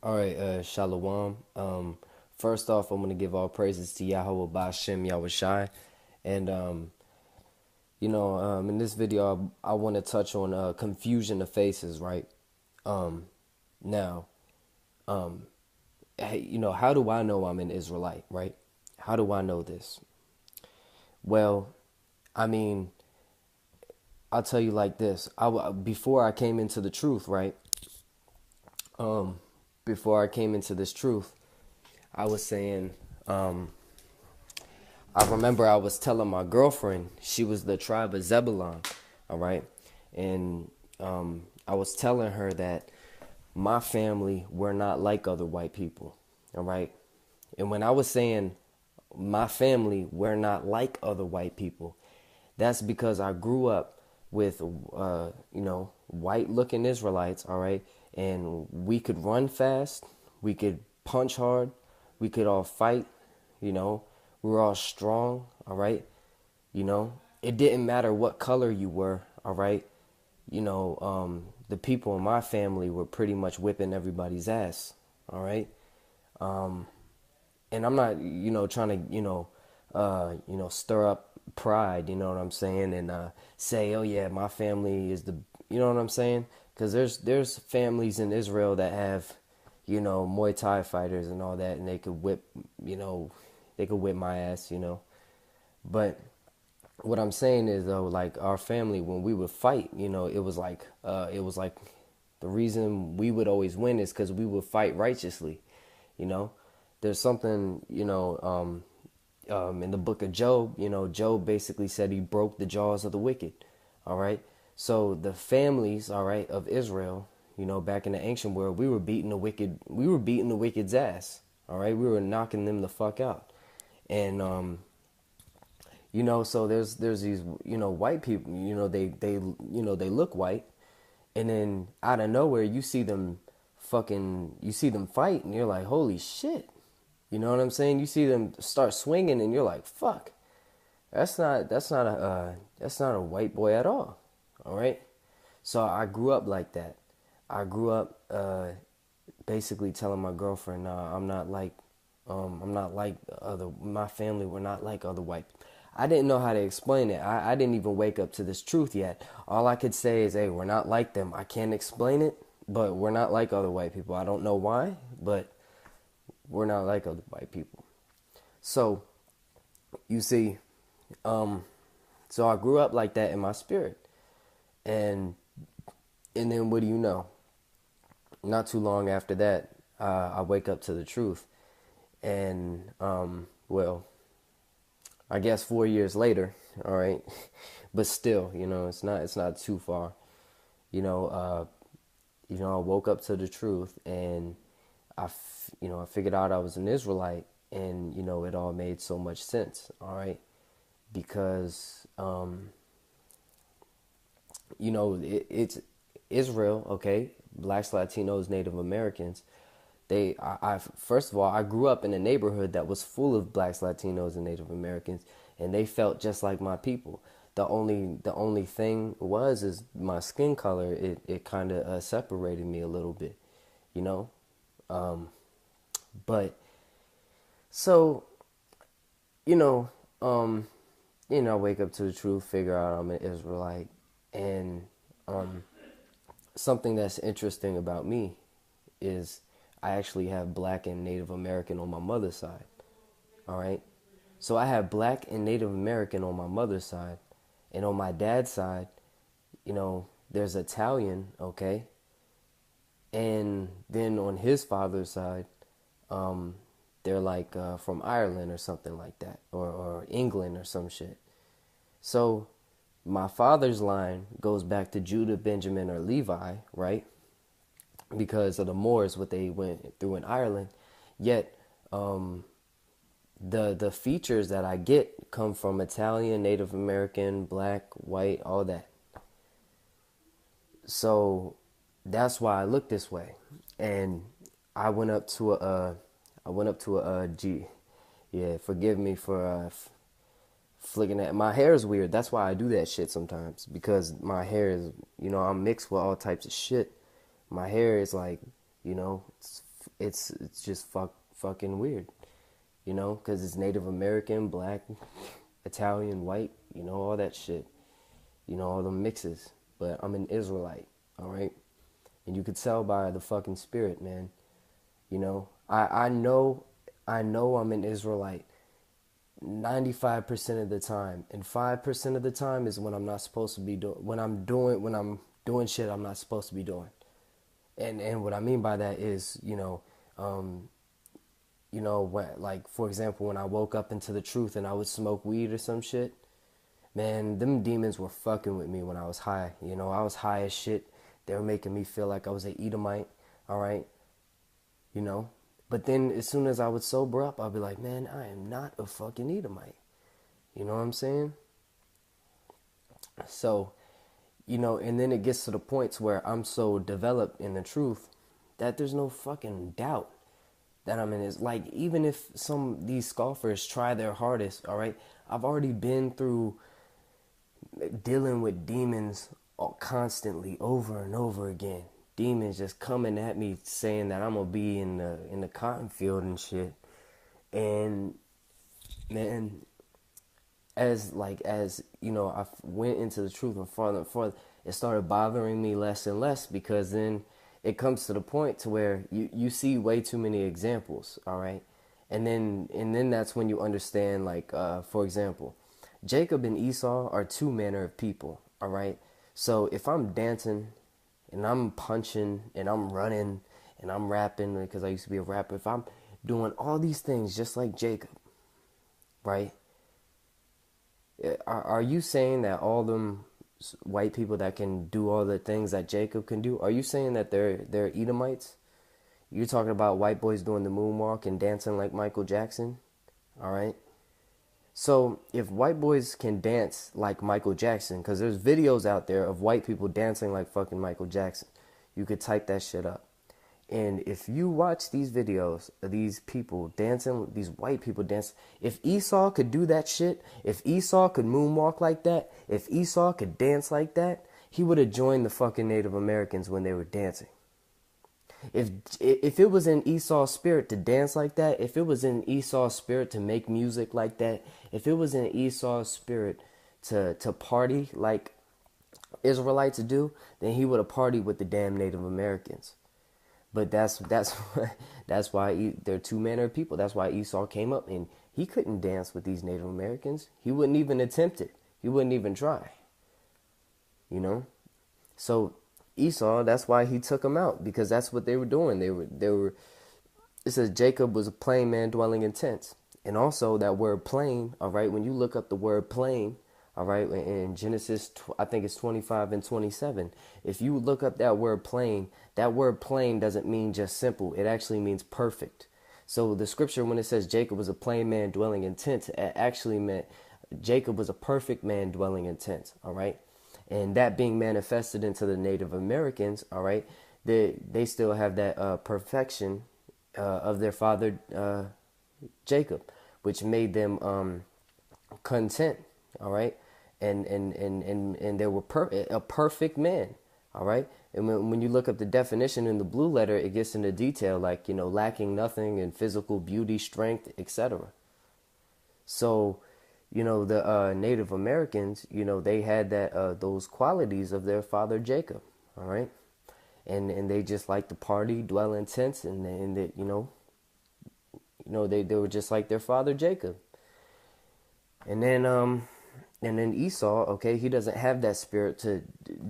All right, Shalom. First off, I'm going to give all praises to Yahweh Bashem Yahushai. And, in this video, I want to touch on confusion of faces, right? Now, hey, how do I know I'm an Israelite, right? How do I know this? Well, I mean, I'll tell you like this. Before I came into the truth, right? Before I came into this truth, I was saying, I remember I was telling my girlfriend, she was the tribe of Zebulon, all right? And I was telling her that my family were not like other white people, all right? And when I was saying my family were not like other white people, that's because I grew up with, white looking Israelites, all right? And we could run fast, we could punch hard, we could all fight, you know, we were all strong, all right? It didn't matter what color you were, all right? The people in my family were pretty much whipping everybody's ass, all right? And I'm not, trying to, stir up pride, you know what I'm saying? And say, oh yeah, my family is the, you know what I'm saying? Because there's families in Israel that have, Muay Thai fighters and all that, and they could whip, they could whip my ass, But what I'm saying is though, like our family, when we would fight, it was like the reason we would always win is because we would fight righteously, you know. There's something, in the book of Job, Job basically said he broke the jaws of the wicked. All right. So the families, all right, of Israel, back in the ancient world, we were beating the wicked's ass. All right. We were knocking them the fuck out. And, so there's these, white people, they look white. And then out of nowhere, you see them fight and you're like, holy shit. You know what I'm saying? You see them start swinging and you're like, fuck, that's not a white boy at all. All right. So I grew up like that. I grew up, basically telling my girlfriend, nah, I'm not like my family were not like other white people. I didn't know how to explain it. I didn't even wake up to this truth yet. All I could say is, hey, we're not like them. I can't explain it, but we're not like other white people. I don't know why, but we're not like other white people. So, you see, so I grew up like that in my spirit. And then what do you know? Not too long after that, I wake up to the truth. And, I guess 4 years later, all right, but still, it's not too far. I woke up to the truth, and I figured out I was an Israelite, and it all made so much sense, all right, because it's Israel, okay, blacks, Latinos, Native Americans. First of all, I grew up in a neighborhood that was full of blacks, Latinos, and Native Americans, and they felt just like my people. The only thing is my skin color. It kind of separated me a little bit, you know. But so, I wake up to the truth, figure out I'm an Israelite, and something that's interesting about me is I actually have black and Native American on my mother's side. All right. So I have black and Native American on my mother's side. And on my dad's side, there's Italian. Okay. And then on his father's side, they're like from Ireland or something like that, or England or some shit. So my father's line goes back to Judah, Benjamin, or Levi, right? Because of the Moors, what they went through in Ireland. Yet the features that I get come from Italian, Native American, black, white, all that. So that's why I look this way. And I went up to a G. Yeah, forgive me for flicking at my hair is weird. That's why I do that shit sometimes, because my hair is, I'm mixed with all types of shit. My hair is like, it's it's just fucking weird, you know, because it's Native American, black, Italian, white, you know, all that shit, you know, all the mixes. But I'm an Israelite, all right, and you could tell by the fucking spirit, man. You know, I know I'm an Israelite 95% of the time, and 5% of the time is when I'm not supposed to be doing when I'm doing shit I'm not supposed to be doing. And what I mean by that is, when, like, for example, when I woke up into the truth and I would smoke weed or some shit, man, them demons were fucking with me when I was high. You know, I was high as shit. They were making me feel like I was an Edomite, all right? You know? But then as soon as I would sober up, I'd be like, man, I am not a fucking Edomite. You know what I'm saying? So, you know, and then it gets to the points where I'm so developed in the truth that there's no fucking doubt that I'm in this. Like, even if these scoffers try their hardest, all right, I've already been through dealing with demons constantly over and over again. Demons just coming at me saying that I'm gonna be in the cotton field and shit. And man, as you know, I went into the truth and farther, it started bothering me less and less, because then it comes to the point to where you see way too many examples, all right? And then that's when you understand, like, for example, Jacob and Esau are two manner of people, all right? So if I'm dancing and I'm punching and I'm running and I'm rapping, because I used to be a rapper, if I'm doing all these things just like Jacob, right? Are you saying that all them white people that can do all the things that Jacob can do, are you saying that they're Edomites? You're talking about white boys doing the moonwalk and dancing like Michael Jackson, all right? So if white boys can dance like Michael Jackson, because there's videos out there of white people dancing like fucking Michael Jackson, you could type that shit up. And if you watch these videos of these people dancing, these white people dance, if Esau could do that shit, if Esau could moonwalk like that, if Esau could dance like that, he would have joined the fucking Native Americans when they were dancing. If it was in Esau's spirit to dance like that, if it was in Esau's spirit to make music like that, if it was in Esau's spirit to party like Israelites do, then he would have partied with the damn Native Americans. But that's why they're two manner of people. That's why Esau came up and he couldn't dance with these Native Americans. He wouldn't even attempt it. He wouldn't even try. You know? So Esau, that's why he took them out, because that's what they were doing. They were it says Jacob was a plain man dwelling in tents. And also that word plain, all right, when you look up the word plain, all right, in Genesis, I think it's 25 and 27. If you look up that word plain doesn't mean just simple. It actually means perfect. So the scripture, when it says Jacob was a plain man dwelling in tents, it actually meant Jacob was a perfect man dwelling in tents, all right? And that being manifested into the Native Americans, all right, they still have that perfection of their father Jacob, which made them content, all right? And they were a perfect man, all right? And when you look up the definition in the blue letter, it gets into detail, like, you know, lacking nothing in physical beauty, strength, etc. So, you know, the Native Americans, you know, they had that those qualities of their father Jacob, all right? And they just like to party, dwell in tents, and they, you know, they were just like their father Jacob. And then Esau, okay, he doesn't have that spirit to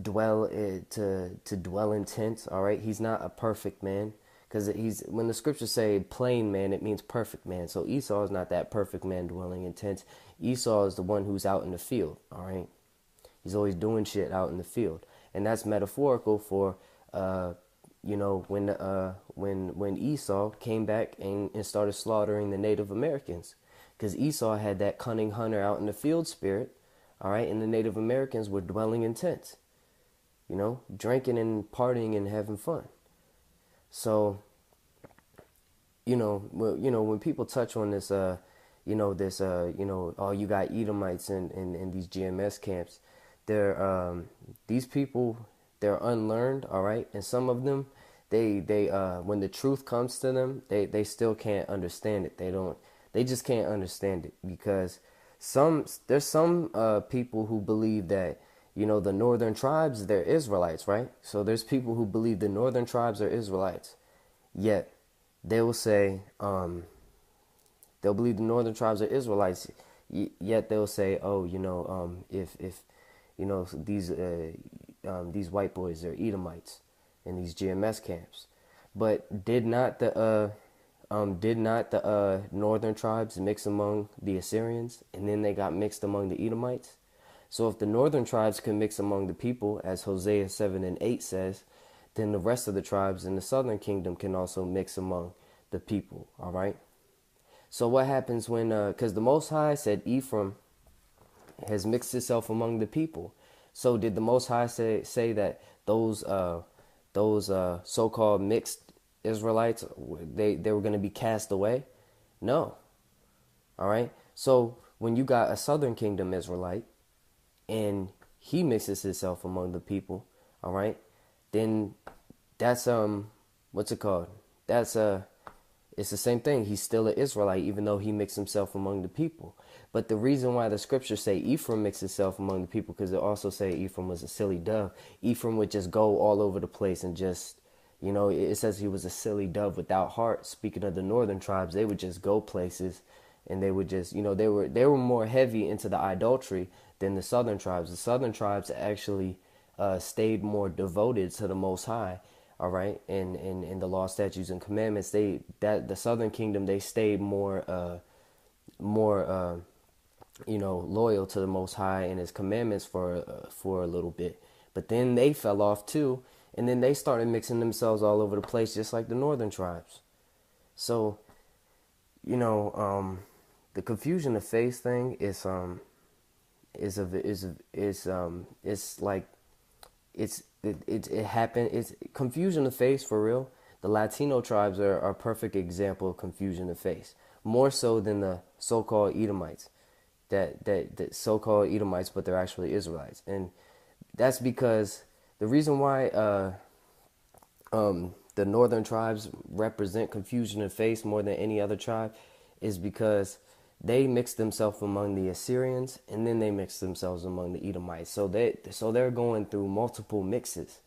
dwell in tents, all right? He's not a perfect man, because when the scriptures say plain man, it means perfect man. So Esau is not that perfect man dwelling in tents. Esau is the one who's out in the field, all right? He's always doing shit out in the field, and that's metaphorical for you know, when Esau came back and started slaughtering the Native Americans, because Esau had that cunning hunter out in the field spirit. All right, and the Native Americans were dwelling in tents, you know, drinking and partying and having fun. So, you know, when people touch on this, oh, you got Edomites in these GMS camps, these people, they're unlearned, all right, and some of them, when the truth comes to them, they still can't understand it. They just can't understand it because there's some people who believe that, the northern tribes, they're Israelites, right? So there's people who believe the northern tribes are Israelites, yet they will say, they'll believe the northern tribes are Israelites, yet they'll say, oh, if these white boys are Edomites in these GMS camps. But did not the northern tribes mix among the Assyrians, and then they got mixed among the Edomites? So if the northern tribes can mix among the people, as Hosea 7 and 8 says, then the rest of the tribes in the southern kingdom can also mix among the people, all right? So what happens when, because the Most High said Ephraim has mixed itself among the people. So did the Most High say that those so-called mixed Israelites, they were going to be cast away? No. All right. So when you got a southern kingdom Israelite and he mixes himself among the people, all right, then that's what's it called? It's the same thing. He's still an Israelite, even though he mixed himself among the people. But the reason why the scriptures say Ephraim mixed itself among the people, because they also say Ephraim was a silly dove. Ephraim would just go all over the place and just, it says he was a silly dove without heart. Speaking of the northern tribes, they would just go places and they would just, they were more heavy into the idolatry than the southern tribes. The southern tribes actually stayed more devoted to the Most High. All right, and the law, statutes, and commandments. The southern kingdom, they stayed more loyal to the Most High and His commandments for a little bit. But then they fell off too, and then they started mixing themselves all over the place, just like the northern tribes. So, the confusion of faith thing is like. It happened. It's confusion of face for real. The Latino tribes are a perfect example of confusion of face, more so than the so-called Edomites, that so-called Edomites, but they're actually Israelites, and that's because the reason why the northern tribes represent confusion of face more than any other tribe is because they mixed themselves among the Assyrians, and then they mixed themselves among the Edomites. So they're going through multiple mixes.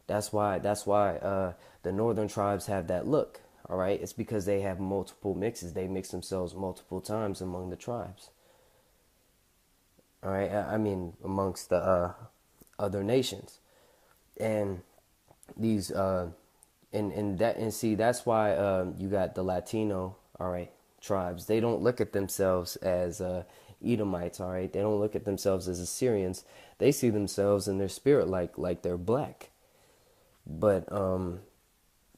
That's why the northern tribes have that look. All right, it's because they have multiple mixes. They mix themselves multiple times among the tribes. All right, I mean amongst the other nations, and these and see that's why you got the Latino. All right. Tribes, they don't look at themselves as Edomites, all right? They don't look at themselves as Assyrians. They see themselves in their spirit like they're black. But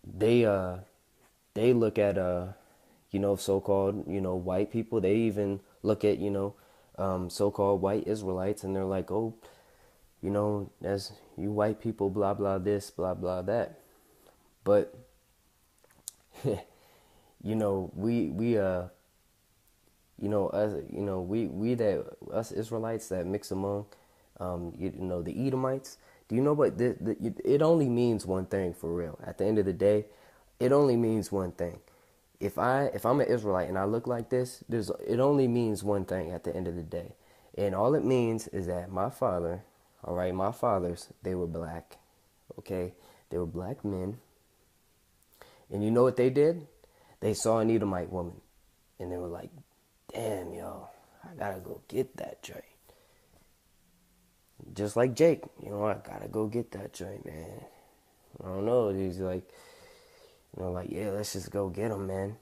they look at so-called white people. They even look at so-called white Israelites, and they're like, oh, as you white people, blah blah this, blah blah that. But us Israelites that mix among, the Edomites. Do you know what? It only means one thing for real. At the end of the day, it only means one thing. If I'm an Israelite and I look like this, it only means one thing at the end of the day, and all it means is that my father, all right, my fathers, they were black, okay, they were black men, and you know what they did? They saw an Edomite woman, and they were like, damn, yo, I gotta go get that joint. Just like Jake, I gotta go get that joint, man. I don't know, he's like, yeah, let's just go get him, man.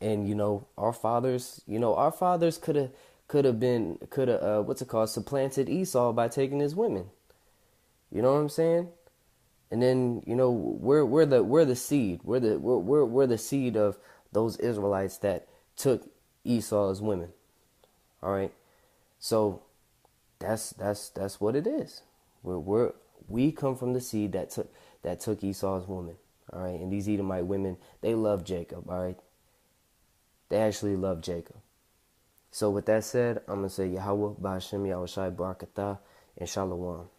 And, our fathers could have supplanted Esau by taking his women. You know what I'm saying? And then we're the seed. We're the seed of those Israelites that took Esau's women. All right, so that's what it is. We come from the seed that took Esau's woman. All right, and these Edomite women, they love Jacob. All right, they actually love Jacob. So with that said, I'm gonna say Yahweh Ba'Shem Yahushai Barakatah and Shalom.